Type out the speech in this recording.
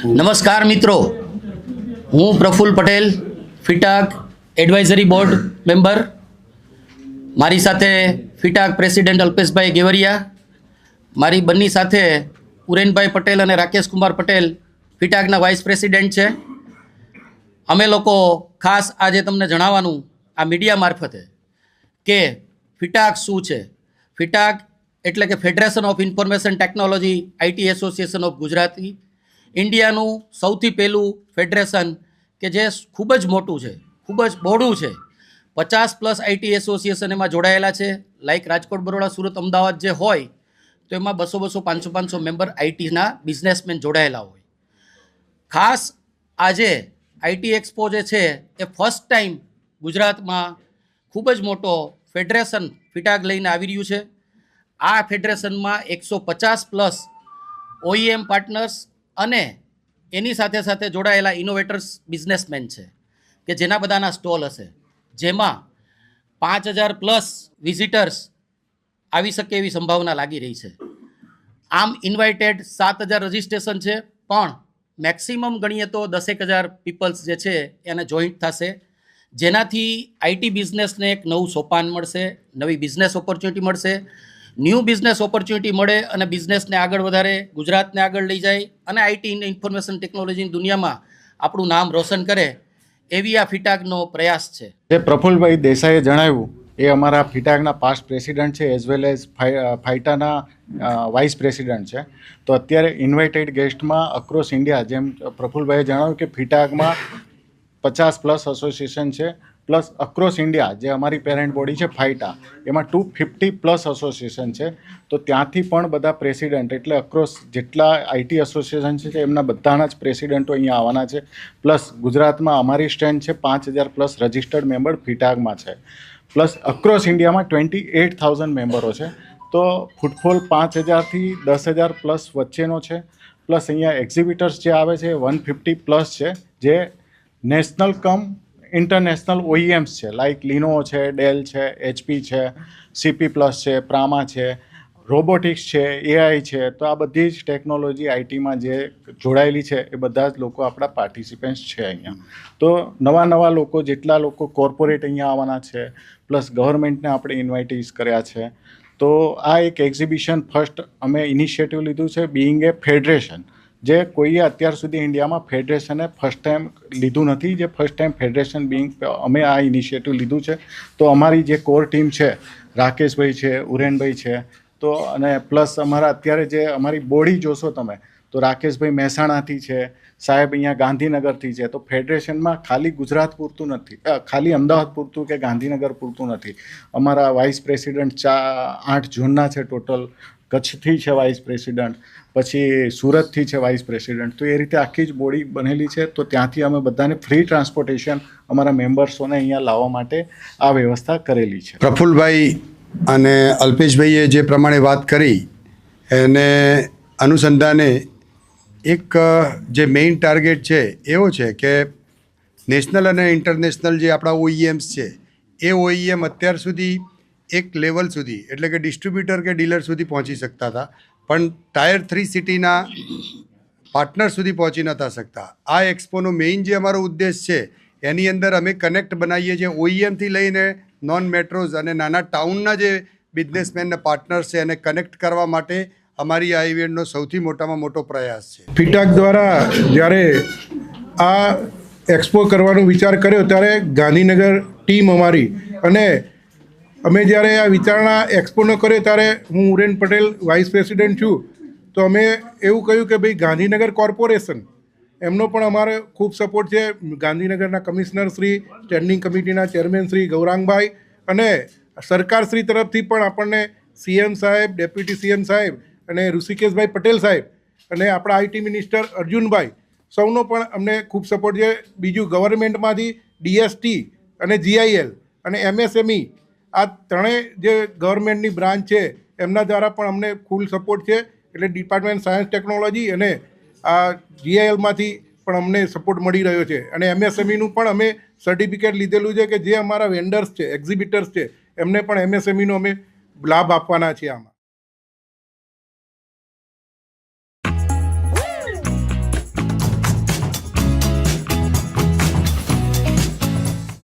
નમસ્કાર મિત્રો, હું પ્રફુલ્લ પટેલ, ફિટાક એડવાઇઝરી બોર્ડ મેમ્બર. મારી સાથે ફિટાક પ્રેસિડેન્ટ અલ્પેશભાઈ ગેવરિયા, મારી બંની સાથે ઉરેનભાઈ પટેલ અને રાકેશ કુમાર પટેલ ફિટાકના વાઇસ પ્રેસિડેન્ટ છે. અમે લોકો ખાસ આજે તમને જણાવવાનું આ મીડિયા મારફતે કે ફિટાક શું છે. ફિટાક એટલે કે federation of information technology IT association of Gujarati, ઇન્ડિયાનું સૌથી પહેલું ફેડરેશન કે જે ખૂબ જ મોટું છે, ખૂબ જ બહોળું છે. 50+ આઈટી એસોસિએશન એમાં જોડાયેલા છે. લાઈક રાજકોટ, બરોડા, સુરત, અમદાવાદ જે હોય તો એમાં 200-200, 500-500 મેમ્બર આઈટીના બિઝનેસમેન જોડાયેલા હોય. ખાસ આજે આઈટી એક્સપો જે છે એ ફર્સ્ટ ટાઈમ ગુજરાતમાં ખૂબ જ મોટો ફેડરેશન ફિટાક લઈને આવી રહ્યું છે. આ ફેડરેશનમાં 150+ OEM પાર્ટનર્સ અને એની સાથે સાથે જોડાયેલા ઇનોવેટર્સ બિઝનેસમેન છે કે જેના બધાના સ્ટોલ હશે, જેમાં 5000+ વિઝિટર્સ આવી શકે એવી સંભાવના લાગી રહી છે. આમ ઇન્વાઇટેડ 7000 રજિસ્ટ્રેશન છે, પણ મેક્સિમમ ગણીએ તો 10,000 પીપલ્સ જે છે એને જોઈન્ટ થશે, જેનાથી આઈટી બિઝનેસને એક નવું સોપાન મળશે, નવી બિઝનેસ ઓપોર્ચ્યુનિટી મળશે. ન્યૂ બિઝનેસ ઓપોર્ચ્યુનિટી મળે અને બિઝનેસને આગળ વધારે, ગુજરાતને આગળ લઈ જાય અને આઈટી ઇન્ફોર્મેશન ટેકનોલોજીની દુનિયામાં આપણું નામ રોશન કરે, એવી આ ફિટાકનો પ્રયાસ છે. જે પ્રફુલ્લભાઈ દેસાઈએ જણાવ્યું એ અમારા ફિટાકના પાસ્ટ પ્રેસિડન્ટ છે, એઝ વેલ એઝ ફાઇટાના વાઇસ પ્રેસિડન્ટ છે. તો અત્યારે ઇન્વાઇટેડ ગેસ્ટમાં અક્રોસ ઇન્ડિયા, જેમ પ્રફુલ્લભાઈએ જણાવ્યું કે ફિટાકમાં 50+ એસોસિએશન છે, પ્લસ અક્રોસ ઇન્ડિયા જે અમારી પેરેન્ટ બોડી છે ફાઇટા, એમાં 250+ એસોસિએશન છે. તો ત્યાંથી પણ બધા પ્રેસિડન્ટ, એટલે અક્રોસ જેટલા આઈટી એસોસિએશન છે એમના બધાના જ પ્રેસિડન્ટો અહીંયા આવવાના છે. પ્લસ ગુજરાતમાં અમારી સ્ટ્રેન્થ છે 5000+ રજિસ્ટર્ડ મેમ્બર ફિટાકમાં છે. પ્લસ અક્રોસ ઇન્ડિયામાં 28,000 મેમ્બરો છે. તો ફૂટફોલ 5000થી 10,000+ વચ્ચેનો છે. પ્લસ અહીંયા એક્ઝિબિટર્સ જે આવે છે 150+ છે, જે નેશનલ કમ ઇન્ટરનેશનલ OEMs છે, લાઇક લિનોવો છે, ડેલ છે, HP છે, CP+ છે, પ્રામા છે, રોબોટિક્સ છે, AI છે. તો આ બધી જ ટેકનોલોજી આઈટીમાં જે જોડાયેલી છે એ બધા જ લોકો આપણા પાર્ટિસિપન્ટ્સ છે અહીંયા. તો નવા લોકો, જેટલા લોકો કોર્પોરેટ અહીંયા આવવાના છે, પ્લસ ગવર્મેન્ટને આપણે ઇન્વાઇટીસ કર્યા છે. તો આ એક એક્ઝિબિશન ફર્સ્ટ અમે ઇનિશિયેટિવ લીધું છે, બિઈંગ એ ફેડરેશન, જે કોઈએ અત્યાર સુધી ઇન્ડિયામાં ફેડરેશને ફર્સ્ટ ટાઈમ લીધું નથી. જે ફર્સ્ટ ટાઈમ ફેડરેશન બિંગ અમે આ ઇનિશિયેટિવ લીધું છે. તો અમારી જે કોર ટીમ છે, રાકેશભાઈ છે, ઉરેનભાઈ છે, તો અને પ્લસ અમારા અત્યારે જે અમારી બોડી જોશો તમે તો રાકેશભાઈ મહેસાણાથી છે, સાહેબ અહીંયા ગાંધીનગરથી છે. તો ફેડરેશનમાં ખાલી ગુજરાત પૂરતું નથી, ખાલી અમદાવાદ પૂરતું કે ગાંધીનગર પૂરતું નથી. અમારા વાઇસ પ્રેસિડન્ટ 8 ઝોનના છે ટોટલ. કચ્છથી છે વાઇસ પ્રેસિડન્ટ, પછી સુરતથી છે વાઇસ પ્રેસિડન્ટ. તો એ રીતે આખી જ બોડી બનેલી છે. તો ત્યાંથી અમે બધાને ફ્રી ટ્રાન્સપોર્ટેશન અમારા મેમ્બર્સોને અહીંયા લાવવા માટે આ વ્યવસ્થા કરેલી છે. પ્રફુલ્લભાઈ અને અલ્પેશભાઈએ જે પ્રમાણે વાત કરી એને અનુસંધાને એક જે મેઇન ટાર્ગેટ છે એવો છે કે નેશનલ અને ઇન્ટરનેશનલ જે આપણા OEMs છે એ OEM અત્યાર સુધી એક લેવલ સુધી, એટલે કે ડિસ્ટ્રીબ્યુટર કે ડીલર સુધી પહોંચી શકતા હતા, પણ ટાયર 3 સિટીના પાર્ટનર સુધી પહોંચી નહોતા શકતા. આ એક્સપોનો મેઇન જે અમારો ઉદ્દેશ છે એની અંદર અમે કનેક્ટ બનાવીએ છીએ OEMથી લઈને નોન મેટ્રોઝ અને નાના ટાઉનના જે બિઝનેસમેનના પાર્ટનર્સ છે એને કનેક્ટ કરવા માટે અમારી આ ઇવેન્ટનો સૌથી મોટામાં મોટો પ્રયાસ છે. ફિટાક દ્વારા જ્યારે આ એક્સપો કરવાનો વિચાર કર્યો ત્યારે ગાંધીનગર ટીમ અમારી, અને અમે જ્યારે આ વિચારણા એક્સપોનો કર્યો ત્યારે હું ઉરેન પટેલ વાઇસ પ્રેસિડન્ટ છું. તો અમે એવું કહ્યું કે ભાઈ ગાંધીનગર કોર્પોરેશન, એમનો પણ અમારે ખૂબ સપોર્ટ છે. ગાંધીનગરના કમિશનર શ્રી, સ્ટેન્ડિંગ કમિટીના ચેરમેન શ્રી ગૌરાંગભાઈ અને સરકારશ્રી તરફથી પણ આપણને CM સાહેબ, ડેપ્યુટી CM સાહેબ અને ઋષિકેશભાઈ પટેલ સાહેબ અને આપણા આઈટી મિનિસ્ટર અર્જુનભાઈ, સૌનો પણ અમને ખૂબ સપોર્ટ છે. બીજું ગવર્મેન્ટમાંથી DST અને GIL અને MSME, આ ત્રણેય જે ગવર્મેન્ટની બ્રાન્ચ છે એમના દ્વારા પણ અમને ફૂલ સપોર્ટ છે. એટલે ડિપાર્ટમેન્ટ સાયન્સ ટેકનોલોજી અને આ GILમાંથી પણ અમને સપોર્ટ મળી રહ્યો છે. અને MSMEનું પણ અમે સર્ટિફિકેટ લીધેલું છે કે જે અમારા વેન્ડર્સ છે, એક્ઝિબિટર્સ છે, એમને પણ MSMEનો અમે લાભ આપવાના છીએ આમાં.